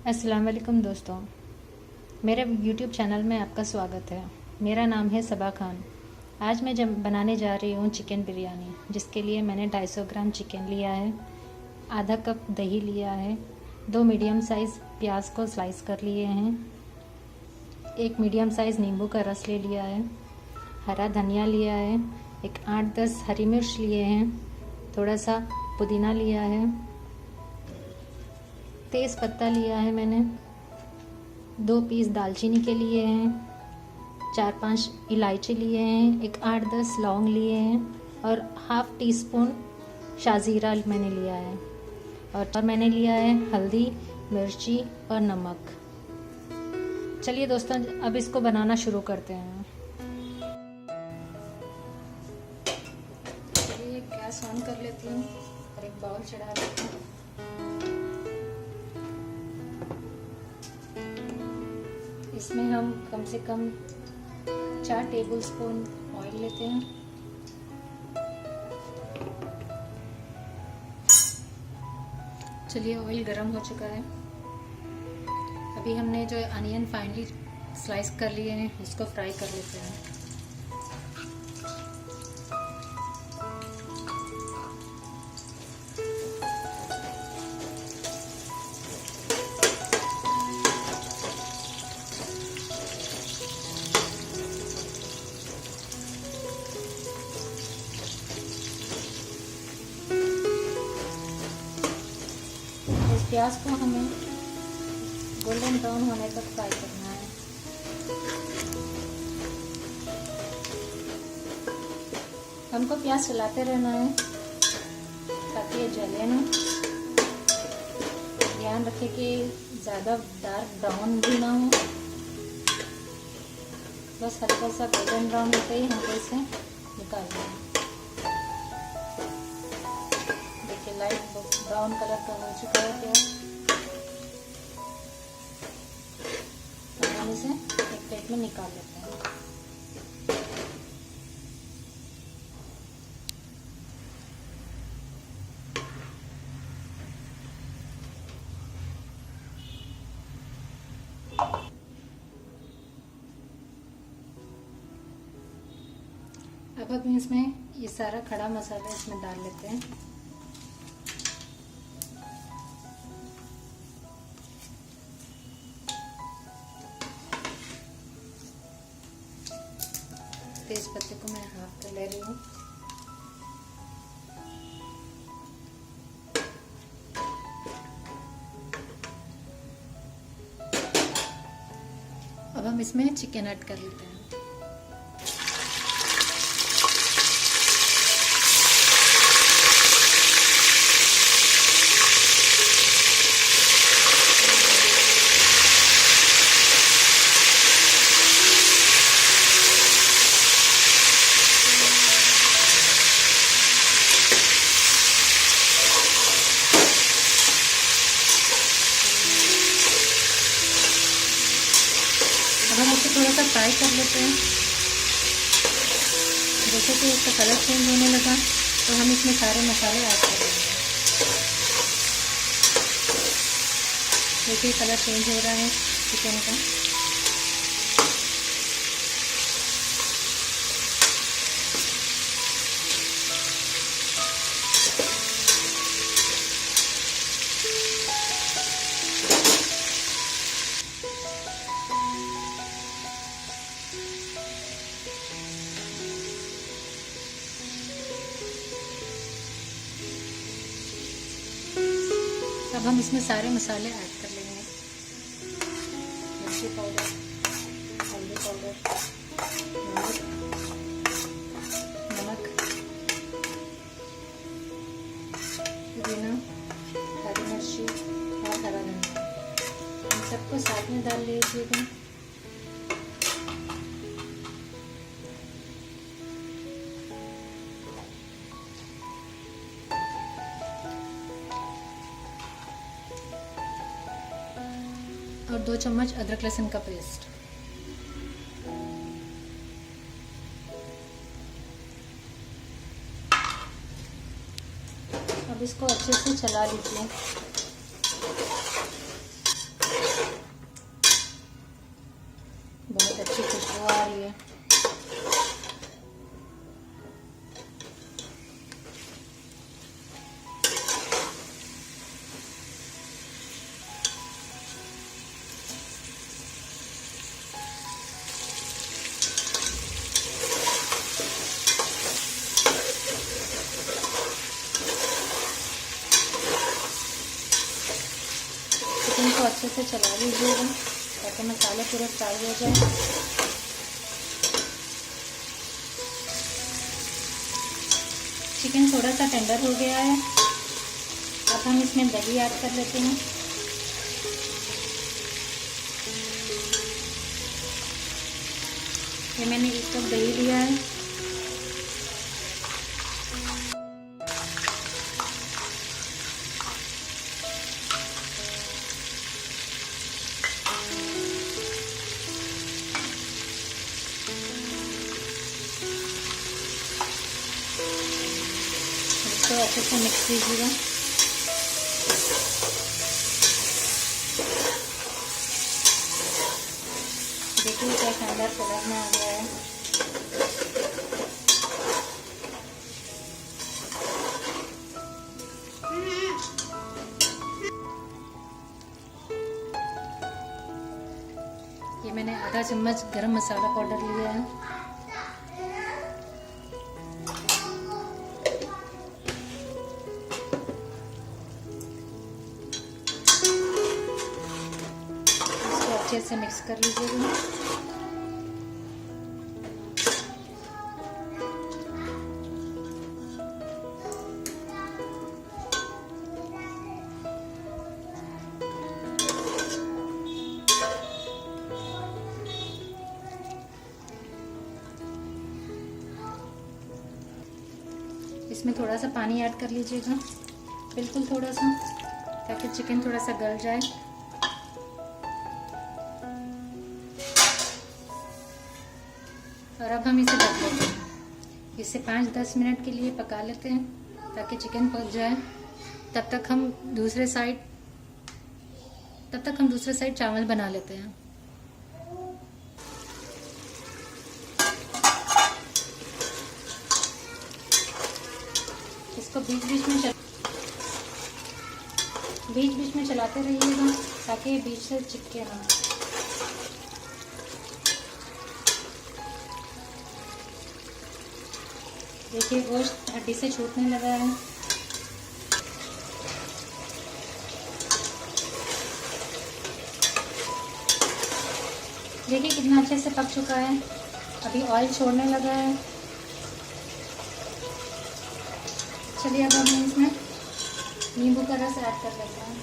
अस्सलाम वालेकुम दोस्तों, मेरे YouTube चैनल में आपका स्वागत है। मेरा नाम है सबा खान। आज मैं जब बनाने जा रही हूँ चिकन बिरयानी, जिसके लिए मैंने 250 ग्राम चिकन लिया है, आधा कप दही लिया है, 2 मीडियम साइज़ प्याज को स्लाइस कर लिए हैं, 1 मीडियम साइज़ नींबू का रस ले लिया है, हरा धनिया लिया है, एक 8-10 हरी मिर्च लिए हैं, थोड़ा सा पुदीना लिया है, तेज़ पत्ता लिया है मैंने, 2 पीस दालचीनी के लिए हैं, 4-5 इलायची लिए हैं, एक 8-10 लौंग लिए हैं और हाफ टी स्पून शाज़ीरा मैंने लिया है और मैंने लिया है हल्दी, मिर्ची और नमक। चलिए दोस्तों, अब इसको बनाना शुरू करते हैं। चलिए गैस ऑन कर लेती हूँ और एक बाउल चढ़ा लेती हूँ। इसमें हम कम से कम 4 टेबलस्पून ऑयल लेते हैं। चलिए, ऑयल गरम हो चुका है। अभी हमने जो अनियन फाइनली स्लाइस कर लिए हैं, इसको फ्राई कर लेते हैं। प्याज को हमें गोल्डन ब्राउन होने तक फ्राई करना है। हमको प्याज चलाते रहना है ताकि ये जले ना। ध्यान रखें कि ज़्यादा डार्क ब्राउन भी ना हो, बस हल्का सा गोल्डन ब्राउन होते ही हमको इसे निकाल देना। लाइट ब्राउन कलर का हो चुका है प्याज। हम इसे एक प्लेट में निकाल लेते हैं। अब हम इसमें ये सारा खड़ा मसाला इसमें डाल लेते हैं। तेज पत्ते को मैं हाफ कर ले रही हूँ। अब हम इसमें चिकन ऐड कर लेते हैं। हम इसे थोड़ा सा फ्राई कर लेते हैं। जैसे कि इसका कलर चेंज होने लगा तो हम इसमें सारे मसाले ऐड कर देंगे। देखिए कलर चेंज हो रहा है चिकन का। अब हम इसमें सारे मसाले ऐड कर लेंगे। मिर्ची पाउडर, हल्दी पाउडर, नमक, पुदीना, हरी मिर्ची और हरा धनिया, इन सबको साथ में डाल लीजिएगा। और 2 चम्मच अदरक लहसुन का पेस्ट। अब इसको अच्छे से चला लीजिए। रही है। चिकन को अच्छे से चला लीजिएगा ताकि मसाले पूरे फ्राई हो जाए। चिकन थोड़ा सा टेंडर हो गया है। अब हम इसमें दही ऐड कर लेते हैं। ये मैंने 1 कप दही लिया है। इसको अच्छे से मिक्स कीजिएगा। देखिए क्या शानदार कलर में आ गया है। ये मैंने आधा चम्मच गरम मसाला पाउडर लिया है। अच्छे से मिक्स कर लीजिएगा। इसमें थोड़ा सा पानी ऐड कर लीजिएगा, बिल्कुल थोड़ा सा, ताकि चिकन थोड़ा सा गल जाए। और अब हम इसे ढक लेते हैं। इसे 5-10 मिनट के लिए पका लेते हैं ताकि चिकन पक जाए। तब तक हम दूसरे साइड चावल बना लेते हैं। इसको बीच बीच में चलाते रहिएगा ताकि ये बीच से चिपके ना। देखिए गोश्त हड्डी से छूटने लगा है। देखिए कितना अच्छे से पक चुका है। अभी ऑयल छोड़ने लगा है। चलिए अब हम इसमें नींबू का रस ऐड कर लेते हैं।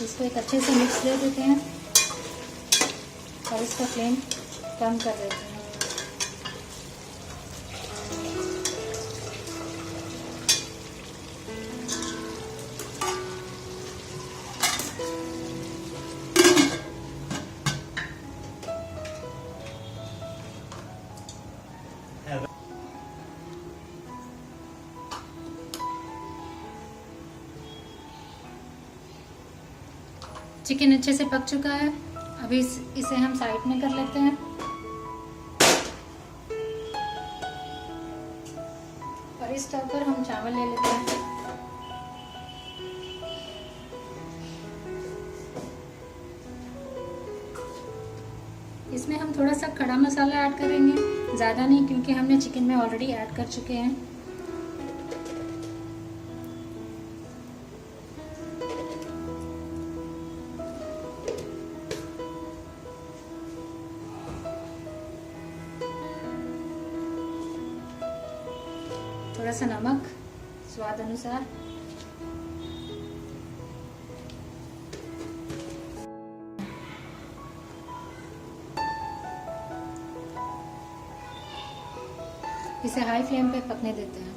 इसको एक अच्छे से मिक्स दे देते हैं और इसका फ्लेम कम कर देते हैं। चिकन अच्छे से पक चुका है। अभी इसे हम साइड में कर लेते हैं और इस स्टोव पर हम चावल ले लेते हैं। इसमें हम थोड़ा सा खड़ा मसाला ऐड करेंगे, ज़्यादा नहीं, क्योंकि हमने चिकन में ऑलरेडी ऐड कर चुके हैं। थोड़ा सा नमक स्वाद अनुसार। इसे हाई फ्लेम पे पकने देते हैं।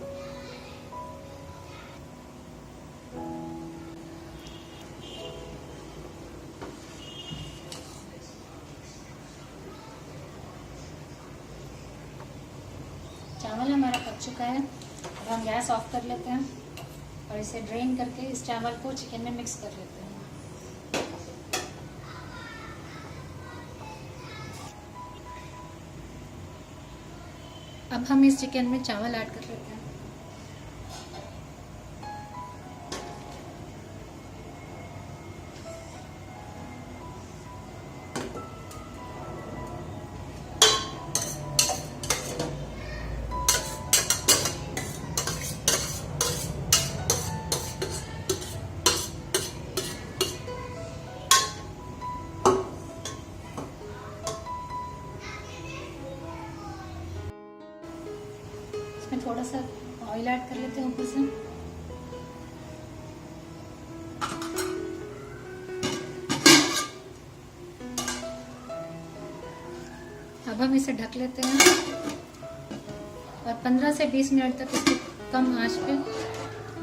चावल हमारा पक चुका है। अब हम गैस ऑफ कर लेते हैं और इसे ड्रेन करके इस चावल को चिकन में मिक्स कर लेते हैं। अब हम इस चिकन में चावल ऐड कर लेते हैं। इसमें थोड़ा सा ऑयल ऐड कर लेते हैं ऊपर से। अब हम इसे ढक लेते हैं और 15 से 20 मिनट तक इसको कम आंच पे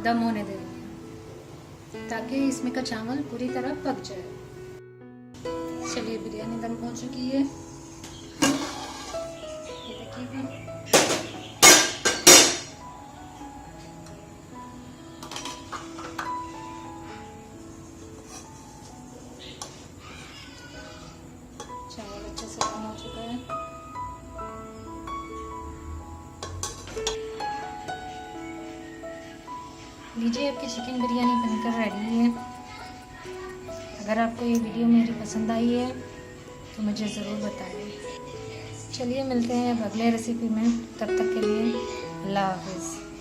दम होने देंगे ताकि इसमें का चावल पूरी तरह पक जाए। चलिए बिरयानी दम हो चुकी है, ये देखिए। चावल अच्छे से बन हो चुका है। लीजिए, आपकी चिकन बिरयानी बनकर रेडी है। अगर आपको ये वीडियो मेरी पसंद आई है तो मुझे ज़रूर बताएं। चलिए मिलते हैं अब अगले रेसिपी में, तब तक के लिए अल्लाह हाफिज़।